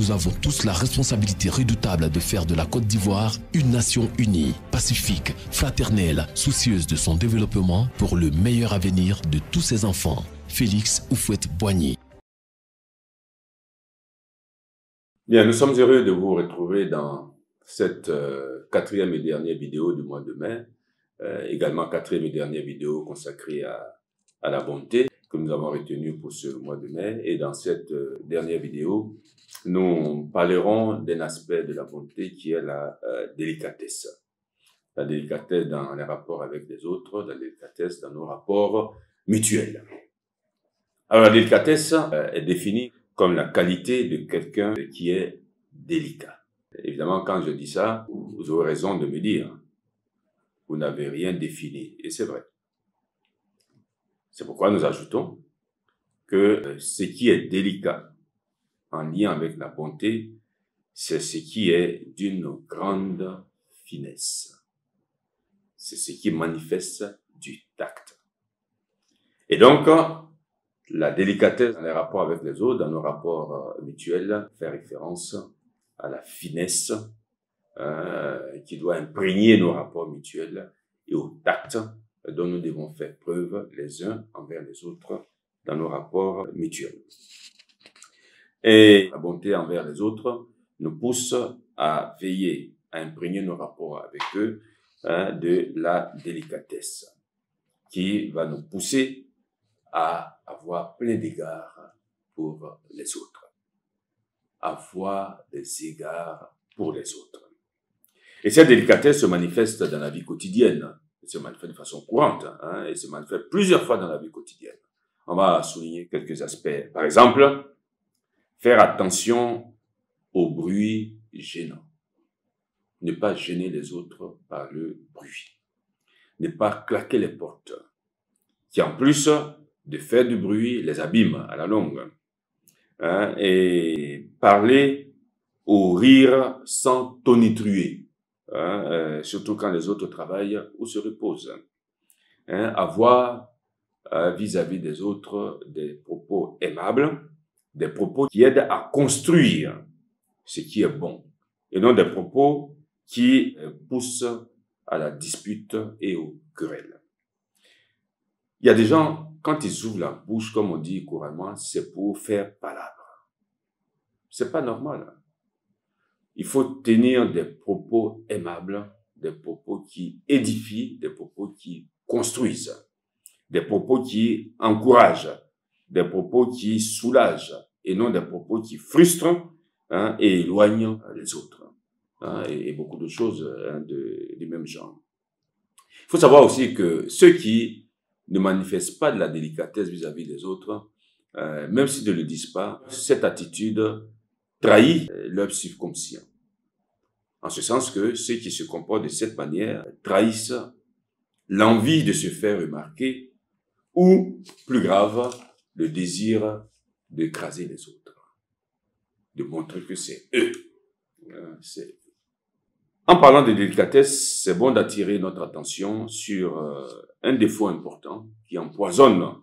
nous avons tous la responsabilité redoutable de faire de la Côte d'Ivoire une nation unie, pacifique, fraternelle, soucieuse de son développement pour le meilleur avenir de tous ses enfants. Félix Houphouët-Boigny. Bien, nous sommes heureux de vous retrouver dans cette quatrième et dernière vidéo du mois de mai, également quatrième et dernière vidéo consacrée à la bonté que nous avons retenue pour ce mois de mai. Et dans cette dernière vidéo, nous parlerons d'un aspect de la bonté qui est la délicatesse. La délicatesse dans les rapports avec les autres, la délicatesse dans nos rapports mutuels. Alors la délicatesse est définie comme la qualité de quelqu'un qui est délicat. Évidemment, quand je dis ça, vous aurez raison de me dire, vous n'avez rien défini. Et c'est vrai. C'est pourquoi nous ajoutons que ce qui est délicat en lien avec la bonté, c'est ce qui est d'une grande finesse. C'est ce qui manifeste du tact. Et donc, la délicatesse dans les rapports avec les autres, dans nos rapports mutuels, fait référence à la finesse qui doit imprégner nos rapports mutuels et au tact dont nous devons faire preuve les uns envers les autres dans nos rapports mutuels. Et la bonté envers les autres nous pousse à veiller à imprégner nos rapports avec eux de la délicatesse qui va nous pousser à avoir plein d'égards pour les autres. Avoir des égards pour les autres. Et cette délicatesse se manifeste dans la vie quotidienne. Elle se manifeste de façon courante. Et se manifeste plusieurs fois dans la vie quotidienne. On va souligner quelques aspects. Par exemple, faire attention au bruit gênant. Ne pas gêner les autres par le bruit. Ne pas claquer les portes. Qui en plus de faire du bruit les abîme à la longue. Et parler ou rire sans tonitruer. Surtout quand les autres travaillent ou se reposent. Avoir vis-à-vis des autres des propos aimables, des propos qui aident à construire ce qui est bon, et non des propos qui poussent à la dispute et aux querelles. Il y a des gens, quand ils ouvrent la bouche, comme on dit couramment, c'est pour faire palabre. C'est pas normal. Il faut tenir des propos aimables, des propos qui édifient, des propos qui construisent, des propos qui encouragent, des propos qui soulagent, et non des propos qui frustrent et éloignent les autres. Et beaucoup de choses du même genre. Il faut savoir aussi que ceux qui ne manifestent pas de la délicatesse vis-à-vis des autres, même s'ils ne le disent pas, cette attitude trahit leur subconscient. En ce sens que ceux qui se comportent de cette manière trahissent l'envie de se faire remarquer ou, plus grave, le désir d'écraser les autres, de montrer que c'est eux. En parlant de délicatesse, c'est bon d'attirer notre attention sur un défaut important qui empoisonne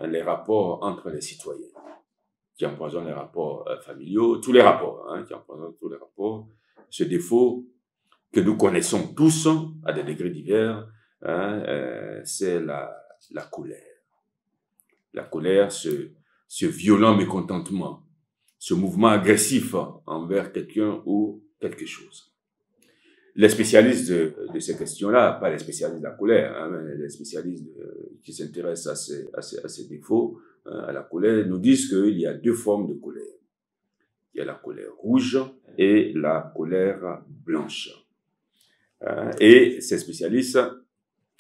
les rapports entre les citoyens, qui empoisonne les rapports familiaux, tous les rapports, qui empoisonne tous les rapports. Ce défaut que nous connaissons tous à des degrés divers, c'est la colère. La colère, ce violent mécontentement, ce mouvement agressif envers quelqu'un ou quelque chose. Les spécialistes de ces questions-là, pas les spécialistes de la colère, mais les spécialistes qui s'intéressent à ces défauts, à la colère, nous disent qu'il y a deux formes de colère. Il y a la colère rouge et la colère blanche. Et ces spécialistes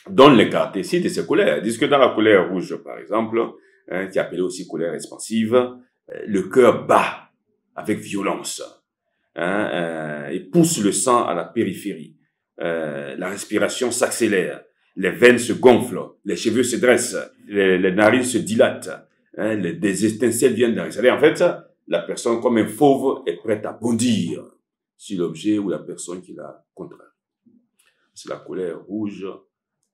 donnent les caractéristiques de ces colères. Ils disent que dans la colère rouge, par exemple, qui est appelée aussi colère expansive, le cœur bat avec violence. Il pousse le sang à la périphérie. La respiration s'accélère. Les veines se gonflent. Les cheveux se dressent. Les narines se dilatent. Des étincelles viennent d'arriver. En fait, la personne, comme un fauve, est prête à bondir sur l'objet ou la personne qui la contrarie. C'est la colère rouge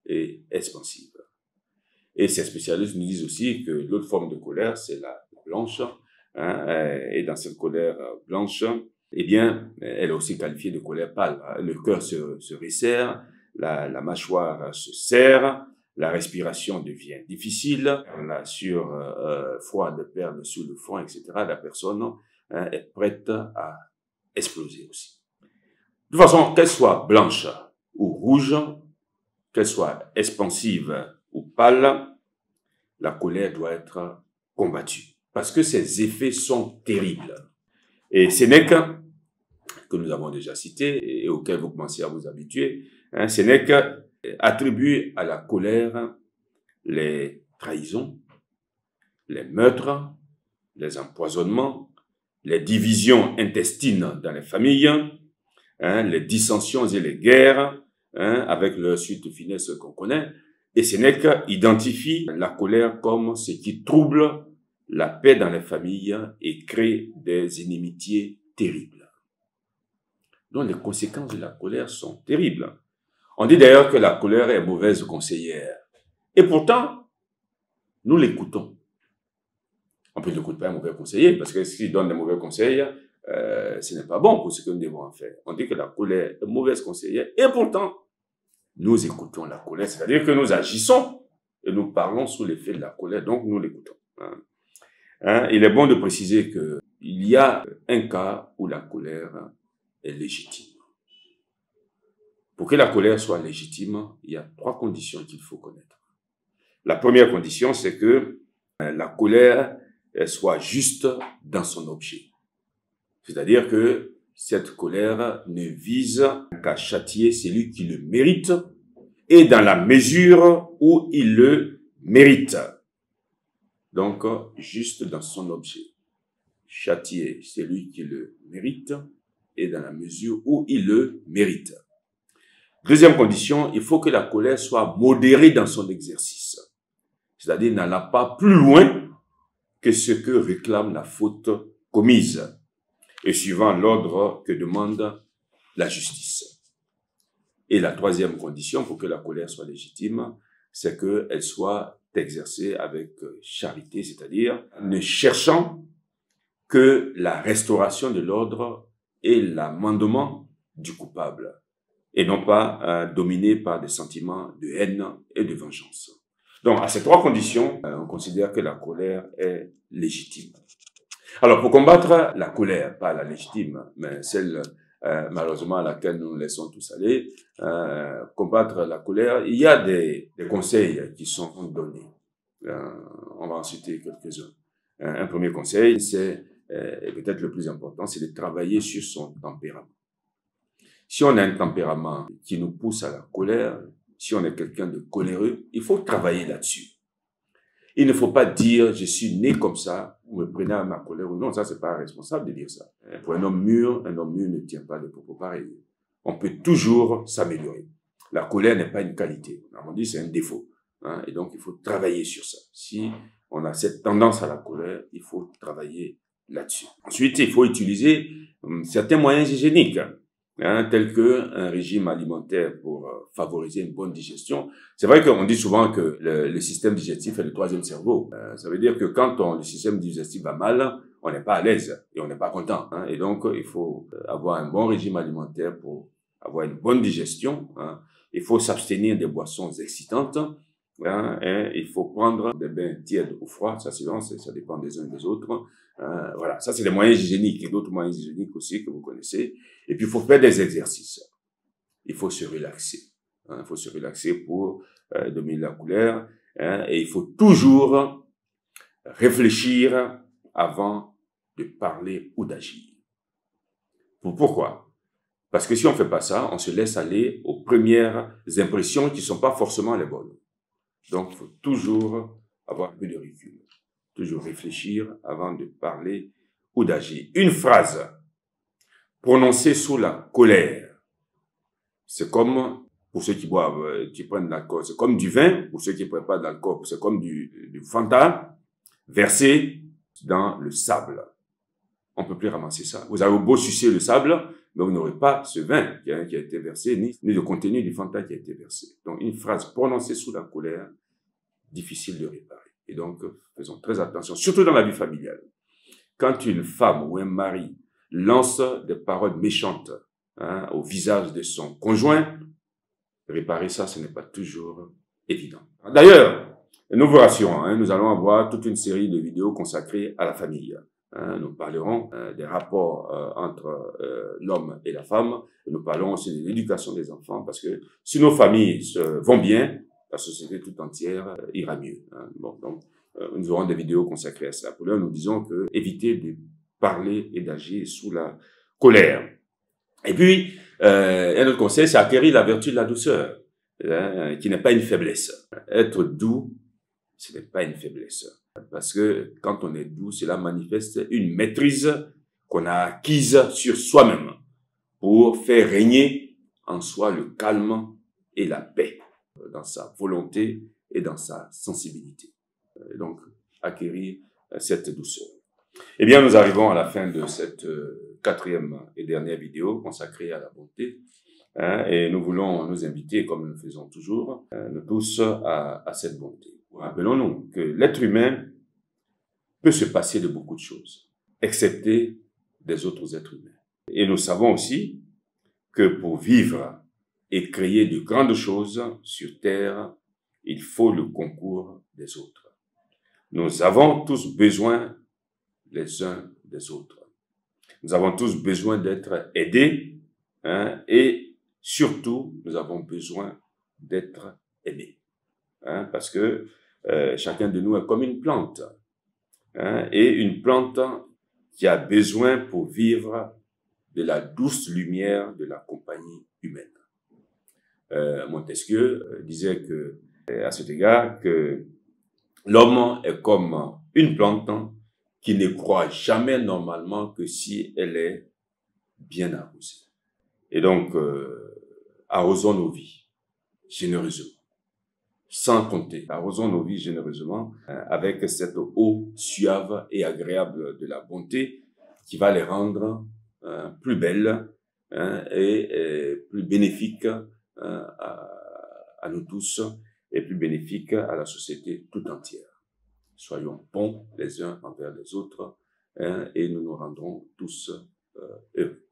et expansive. Et ces spécialistes nous disent aussi que l'autre forme de colère, c'est la blanche, et dans cette colère blanche, eh bien, elle est aussi qualifiée de colère pâle. Le cœur se resserre, la mâchoire se serre, la respiration devient difficile, la sueur froide perle sous le front, etc. La personne est prête à exploser aussi. De toute façon, qu'elle soit blanche ou rouge, qu'elle soit expansive ou pâle, la colère doit être combattue. Parce que ses effets sont terribles. Et Sénèque, que nous avons déjà cité et auquel vous commencez à vous habituer, Sénèque attribue à la colère les trahisons, les meurtres, les empoisonnements, les divisions intestines dans les familles, les dissensions et les guerres, avec leur suite funeste qu'on connaît. Et Sénèque identifie la colère comme ce qui trouble la paix dans les familles et crée des inimitiés terribles. Donc les conséquences de la colère sont terribles. On dit d'ailleurs que la colère est mauvaise conseillère. Et pourtant, nous l'écoutons. On peut n'écouter pas un mauvais conseiller, parce que s'il donne des mauvais conseils, ce n'est pas bon pour ce que nous devons en faire. On dit que la colère est mauvaise conseillère, et pourtant, nous écoutons la colère, c'est-à-dire que nous agissons et nous parlons sous l'effet de la colère, donc nous l'écoutons. Il est bon de préciser qu'il y a un cas où la colère est légitime. Pour que la colère soit légitime, il y a 3 conditions qu'il faut connaître. La première condition, c'est que la colère soit juste dans son objet. C'est-à-dire que cette colère ne vise qu'à châtier celui qui le mérite et dans la mesure où il le mérite. Donc, juste dans son objet. Châtier celui qui le mérite et dans la mesure où il le mérite. Deuxième condition, il faut que la colère soit modérée dans son exercice. C'est-à-dire n'allant pas plus loin que ce que réclame la faute commise et suivant l'ordre que demande la justice. Et la troisième condition pour que la colère soit légitime, c'est qu'elle soit exercée avec charité, c'est-à-dire ne cherchant que la restauration de l'ordre et l'amendement du coupable, et non pas dominée par des sentiments de haine et de vengeance. Donc, à ces 3 conditions, on considère que la colère est légitime. Alors, pour combattre la colère, pas la légitime, mais celle malheureusement à laquelle nous nous laissons tous aller, combattre la colère, il y a des conseils qui sont donnés. On va en citer quelques-uns. Un premier conseil, c'est, et peut-être le plus important, c'est de travailler sur son tempérament. Si on a un tempérament qui nous pousse à la colère, si on est quelqu'un de coléreux, il faut travailler là-dessus. Il ne faut pas dire, je suis né comme ça, vous me prenez à ma colère ou non, ça c'est pas responsable de dire ça. Pour un homme mûr ne tient pas de propos pareils. On peut toujours s'améliorer. La colère n'est pas une qualité. On a dit c'est un défaut. Et donc il faut travailler sur ça. Si on a cette tendance à la colère, il faut travailler là-dessus. Ensuite, il faut utiliser certains moyens hygiéniques. Tel qu'un régime alimentaire pour favoriser une bonne digestion. C'est vrai qu'on dit souvent que le système digestif est le 3e cerveau. Ça veut dire que quand le système digestif va mal, on n'est pas à l'aise et on n'est pas content. Et donc, il faut avoir un bon régime alimentaire pour avoir une bonne digestion. Il faut s'abstenir des boissons excitantes. Et il faut prendre des bains tièdes ou froids. Ça dépend des uns et des autres. Voilà, ça c'est les moyens hygiéniques et d'autres moyens hygiéniques aussi que vous connaissez. Et puis il faut faire des exercices. Il faut se relaxer. Il faut se relaxer pour dominer la colère. Et il faut toujours réfléchir avant de parler ou d'agir. Pourquoi? Parce que si on fait pas ça, on se laisse aller aux premières impressions qui sont pas forcément les bonnes. Donc il faut toujours avoir un peu de recul. Toujours réfléchir avant de parler ou d'agir. Une phrase prononcée sous la colère, c'est comme, pour ceux qui boivent, qui prennent de l'alcool, c'est comme du vin, pour ceux qui ne prennent pas d'alcool, c'est comme du Fanta, versé dans le sable. On ne peut plus ramasser ça. Vous avez beau sucer le sable, mais vous n'aurez pas ce vin qui a été versé, ni le contenu du Fanta qui a été versé. Donc une phrase prononcée sous la colère, difficile de réparer. Et donc, faisons très attention, surtout dans la vie familiale. quand une femme ou un mari lance des paroles méchantes au visage de son conjoint, réparer ça, ce n'est pas toujours évident. D'ailleurs, nous vous rassurons, nous allons avoir toute une série de vidéos consacrées à la famille. Nous parlerons des rapports entre l'homme et la femme. Nous parlerons aussi de l'éducation des enfants, parce que si nos familles vont bien, la société tout entière ira mieux. Bon, donc, nous aurons des vidéos consacrées à cela. Pour l'heure, nous disons que éviter de parler et d'agir sous la colère. Et puis, un autre conseil, c'est acquérir la vertu de la douceur, qui n'est pas une faiblesse. Être doux, ce n'est pas une faiblesse. Parce que quand on est doux, cela manifeste une maîtrise qu'on a acquise sur soi-même pour faire régner en soi le calme et la paix dans sa volonté et dans sa sensibilité. Donc, acquérir cette douceur. Eh bien, nous arrivons à la fin de cette quatrième et dernière vidéo consacrée à la bonté. Et nous voulons nous inviter, comme nous le faisons toujours, nous tous à cette bonté. Rappelons-nous que l'être humain peut se passer de beaucoup de choses, excepté des autres êtres humains. Et nous savons aussi que pour vivre et créer de grandes choses sur Terre, il faut le concours des autres. Nous avons tous besoin les uns des autres. Nous avons tous besoin d'être aidés, et surtout, nous avons besoin d'être aimés. Parce que chacun de nous est comme une plante. Et une plante qui a besoin pour vivre de la douce lumière de la compagnie humaine. Montesquieu disait que, à cet égard, que l'homme est comme une plante qui ne croît jamais normalement que si elle est bien arrosée. Et donc, arrosons nos vies généreusement, sans compter. Arrosons nos vies généreusement avec cette eau suave et agréable de la bonté qui va les rendre plus belles et plus bénéfiques à nous tous et plus bénéfiques à la société tout entière. Soyons bons les uns envers les autres et nous nous rendrons tous heureux.